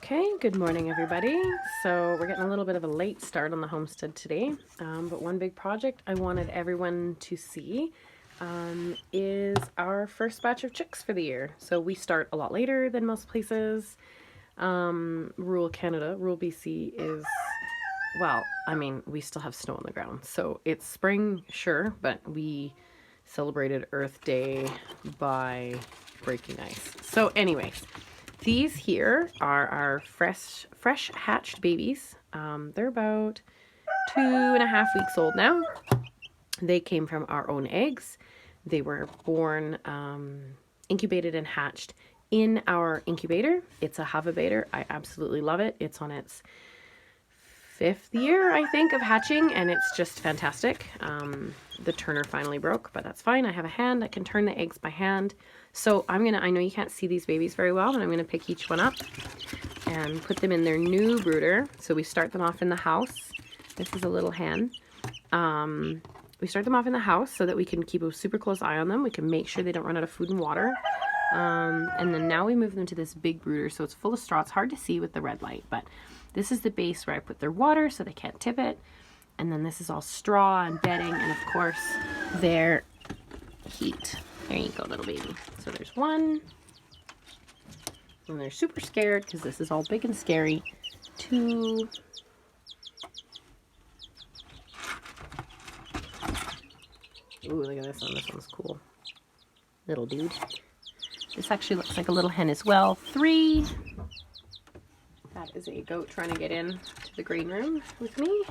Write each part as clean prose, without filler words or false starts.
Okay, good morning everybody. So we're getting a little bit of a late start on the homestead today, but one big project I wanted everyone to see is our first batch of chicks for the year. So we start a lot later than most places. Rural Canada, rural BC is, well, I mean, we still have snow on the ground. So it's spring, sure, but we celebrated Earth Day by breaking ice. So anyways, these here are our fresh hatched babies. They're about 2.5 weeks old now. They came from our own eggs. They were born, incubated and hatched in our incubator. It's a Hovebator. I absolutely love it. It's on its 5th year, I think, of hatching, and it's just fantastic. The turner finally broke, but that's fine. I have a hand. I can turn the eggs by hand. So I know you can't see these babies very well, but I'm gonna pick each one up and put them in their new brooder. So we start them off in the house. This is a little hen. We start them off in the house so that we can keep a super close eye on them. We can make sure they don't run out of food and water. And then now we move them to this big brooder. So it's full of straw. It's hard to see with the red light, but this is the base where I put their water so they can't tip it. And then this is all straw and bedding, and of course their heat. There you go, little baby. So there's one. And they're super scared because this is all big and scary. 2. Ooh, look at this one. This one's cool. Little dude. This actually looks like a little hen as well. 3. That is a goat trying to get in to the green room with me.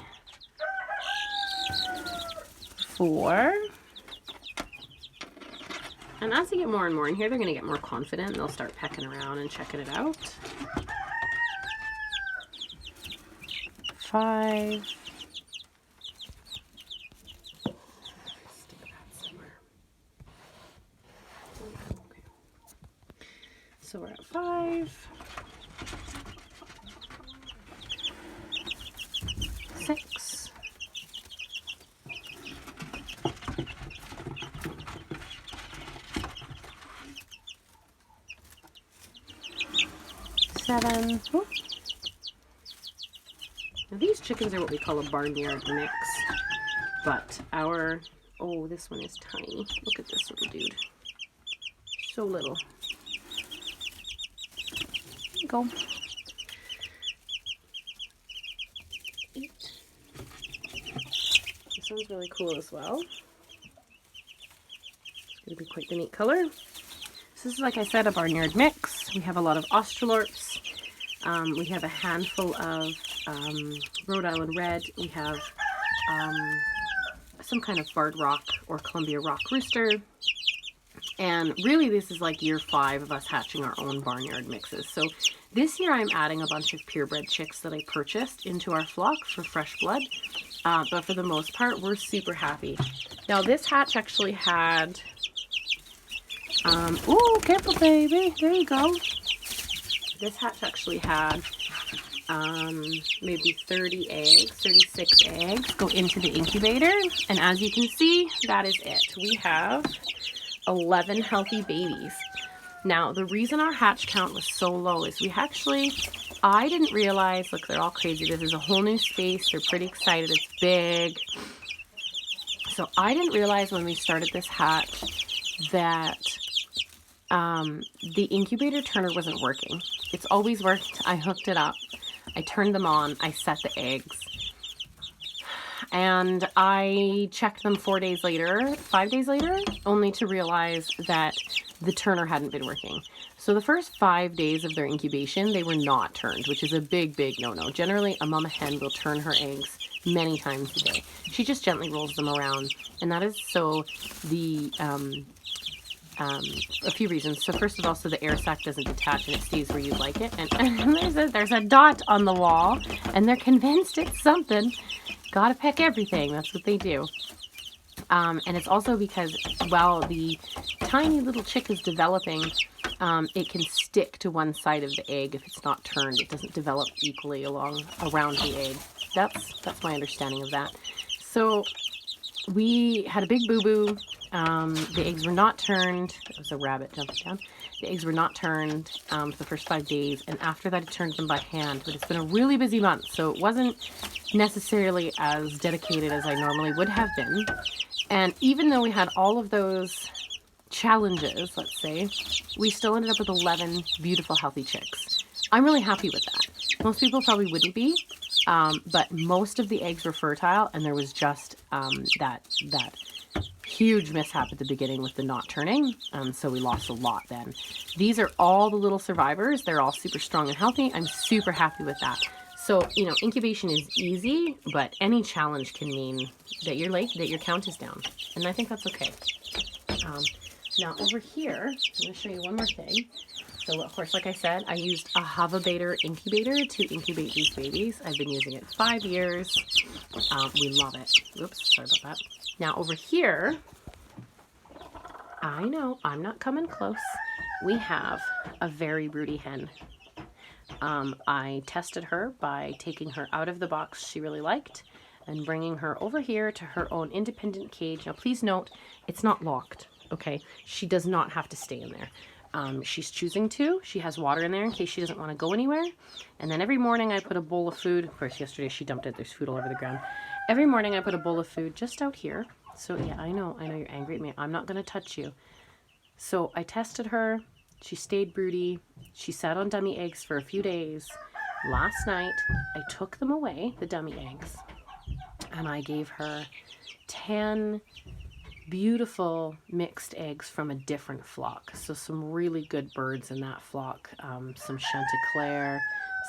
4. And as they get more and more in here, they're going to get more confident and they'll start pecking around and checking it out. 5. Stick that somewhere. Okay. So we're at 5. 6. 7. Ooh. Now these chickens are what we call a barnyard mix, but oh, this one is tiny. Look at this little dude. So little. There you go. 8. This one's really cool as well. It's going to be quite the neat color. So this is, like I said, a barnyard mix. We have a lot of Australorps. We have a handful of Rhode Island Red. We have some kind of Barred Rock or Columbia Rock Rooster. And really this is like year 5 of us hatching our own barnyard mixes. So this year I'm adding a bunch of purebred chicks that I purchased into our flock for fresh blood. But for the most part, we're super happy. Now this hatch actually had, ooh, careful baby, there you go. This hatch actually had maybe 30 eggs, 36 eggs go into the incubator. And as you can see, that is it. We have 11 healthy babies. Now, the reason our hatch count was so low is I didn't realize, look, they're all crazy. This is a whole new space. They're pretty excited. It's big. So I didn't realize when we started this hatch that the incubator turner wasn't working. It's always worked. I hooked it up. I turned them on. I set the eggs. And I checked them 5 days later, only to realize that the turner hadn't been working. So the first 5 days of their incubation, they were not turned, which is a big, big no-no. Generally, a mama hen will turn her eggs many times a day. She just gently rolls them around. And that is so a few reasons. So first of all, so the air sac doesn't detach and it stays where you like it. And there's a dot on the wall, and they're convinced it's something. Gotta peck everything. That's what they do. And it's also because while the tiny little chick is developing, it can stick to one side of the egg if it's not turned. It doesn't develop equally around the egg. That's my understanding of that. So we had a big boo-boo. The eggs were not turned. It was a rabbit jumping down. The eggs were not turned for the first 5 days, and after that I turned them by hand. But it's been a really busy month, so it wasn't necessarily as dedicated as I normally would have been. And even though we had all of those challenges, let's say, we still ended up with 11 beautiful, healthy chicks. I'm really happy with that. Most people probably wouldn't be, but most of the eggs were fertile, and there was just that huge mishap at the beginning with the not turning, so we lost a lot then. These are all the little survivors. They're all super strong and healthy. I'm super happy with that. So, you know, incubation is easy, but any challenge can mean that your count is down, and I think that's okay. Now over here, I'm going to show you one more thing. So of course, like I said, I used a Homestead incubator to incubate these babies. I've been using it 5 years. We love it. Oops, sorry about that. Now over here, I know, I'm not coming close. We have a very broody hen. I tested her by taking her out of the box she really liked and bringing her over here to her own independent cage. Now please note, it's not locked, okay? She does not have to stay in there. She's choosing to. She has water in there in case she doesn't want to go anywhere. And then every morning I put a bowl of food. Of course, yesterday she dumped it. There's food all over the ground. Every morning I put a bowl of food just out here. So yeah, I know you're angry at me. I'm not going to touch you. So I tested her. She stayed broody. She sat on dummy eggs for a few days. Last night I took them away, the dummy eggs, and I gave her 10 beautiful mixed eggs from a different flock. So some really good birds in that flock, some Chanticleer,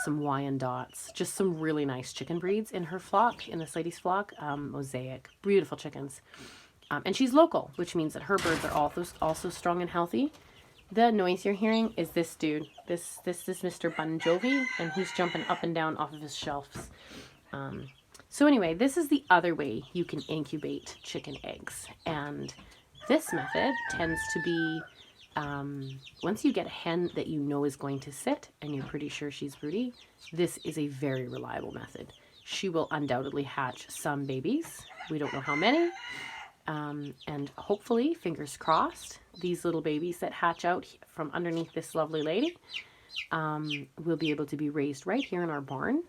some Wyandottes, just some really nice chicken breeds in her flock, in this lady's flock. Mosaic, beautiful chickens. And she's local, which means that her birds are also strong and healthy. The noise you're hearing is this dude. This is Mr. Bon Jovi, and he's jumping up and down off of his shelves. So anyway, this is the other way you can incubate chicken eggs. And this method tends to be, once you get a hen that you know is going to sit and you're pretty sure she's broody, this is a very reliable method. She will undoubtedly hatch some babies. We don't know how many. And hopefully, fingers crossed, these little babies that hatch out from underneath this lovely lady will be able to be raised right here in our barn.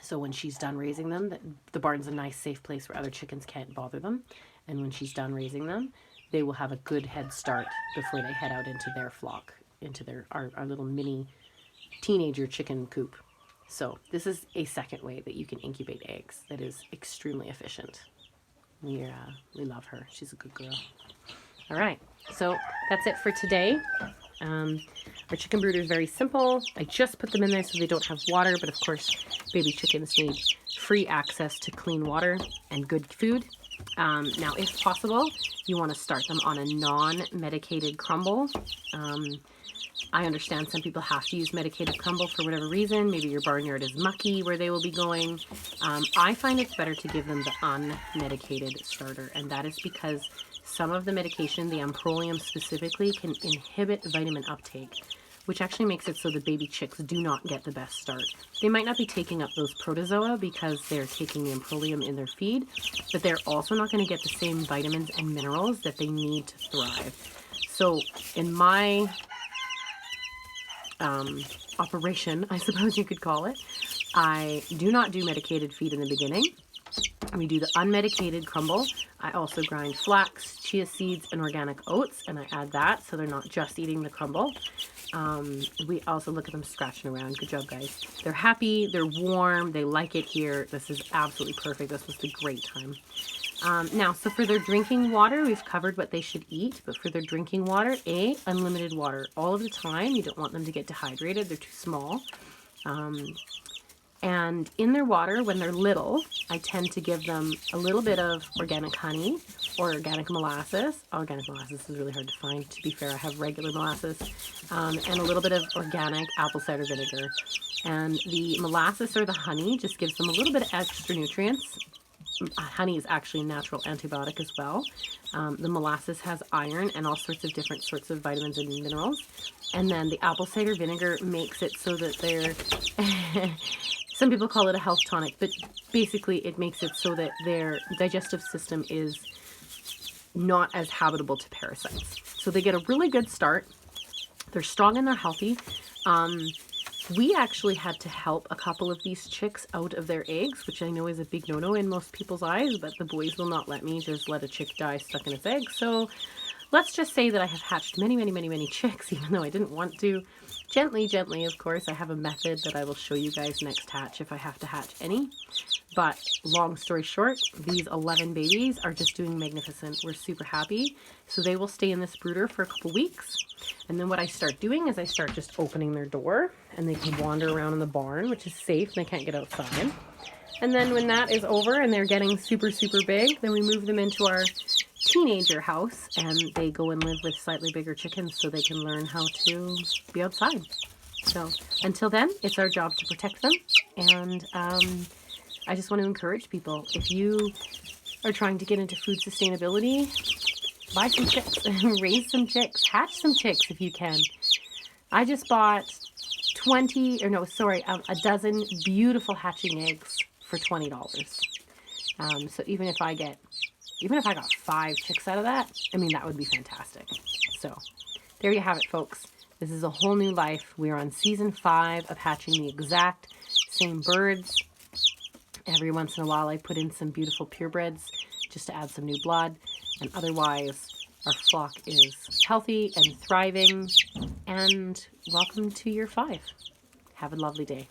So when she's done raising them, the barn's a nice safe place where other chickens can't bother them. And when she's done raising them, they will have a good head start before they head out into their flock, into our little mini teenager chicken coop. So this is a second way that you can incubate eggs that is extremely efficient. We love her. She's a good girl. All right, so that's it for today. Our chicken brooder is very simple. I just put them in there so they don't have water, but of course, baby chickens need free access to clean water and good food. Now, if possible, you want to start them on a non-medicated crumble. I understand some people have to use medicated crumble for whatever reason. Maybe your barnyard is mucky where they will be going. I find it's better to give them the unmedicated starter, and that is because some of the medication, the amprolium specifically, can inhibit vitamin uptake, which actually makes it so the baby chicks do not get the best start. They might not be taking up those protozoa because they're taking the amprolium in their feed, but they're also not going to get the same vitamins and minerals that they need to thrive. So in my operation, I suppose you could call it, I do not do medicated feed in the beginning. We do the unmedicated crumble. I also grind flax, chia seeds, and organic oats, and I add that so they're not just eating the crumble. We also look at them scratching around. Good job, guys. They're happy, they're warm, they like it here. This is absolutely perfect. This was the great time. Now, so for their drinking water, we've covered what they should eat, but for their drinking water, unlimited water all of the time. You don't want them to get dehydrated. They're too small. And in their water, when they're little, I tend to give them a little bit of organic honey or organic molasses. Organic molasses is really hard to find. To be fair, I have regular molasses. And a little bit of organic apple cider vinegar. And the molasses or the honey just gives them a little bit of extra nutrients. Honey is actually a natural antibiotic as well. The molasses has iron and all sorts of different sorts of vitamins and minerals. And then the apple cider vinegar makes it so that they're... Some people call it a health tonic, but basically it makes it so that their digestive system is not as habitable to parasites. So they get a really good start. They're strong and they're healthy. We actually had to help a couple of these chicks out of their eggs, which I know is a big no-no in most people's eyes, but the boys will not let me just let a chick die stuck in its egg. So let's just say that I have hatched many, many, many, many chicks, even though I didn't want to. Gently, gently, of course. I have a method that I will show you guys next hatch if I have to hatch any. But long story short, these 11 babies are just doing magnificent. We're super happy. So they will stay in this brooder for a couple weeks. And then what I start doing is I start just opening their door and they can wander around in the barn, which is safe and they can't get outside. And then when that is over and they're getting super, super big, then we move them into our teenager house and they go and live with slightly bigger chickens so they can learn how to be outside. So until then, it's our job to protect them. And I just want to encourage people, if you are trying to get into food sustainability, buy some chicks, raise some chicks, hatch some chicks if you can. I just bought a dozen beautiful hatching eggs for $20. So even if I got 5 chicks out of that, I mean, that would be fantastic. So there you have it, folks. This is a whole new life. We're on season 5 of hatching the exact same birds. Every once in a while, I put in some beautiful purebreds just to add some new blood. And otherwise, our flock is healthy and thriving. And welcome to year 5. Have a lovely day.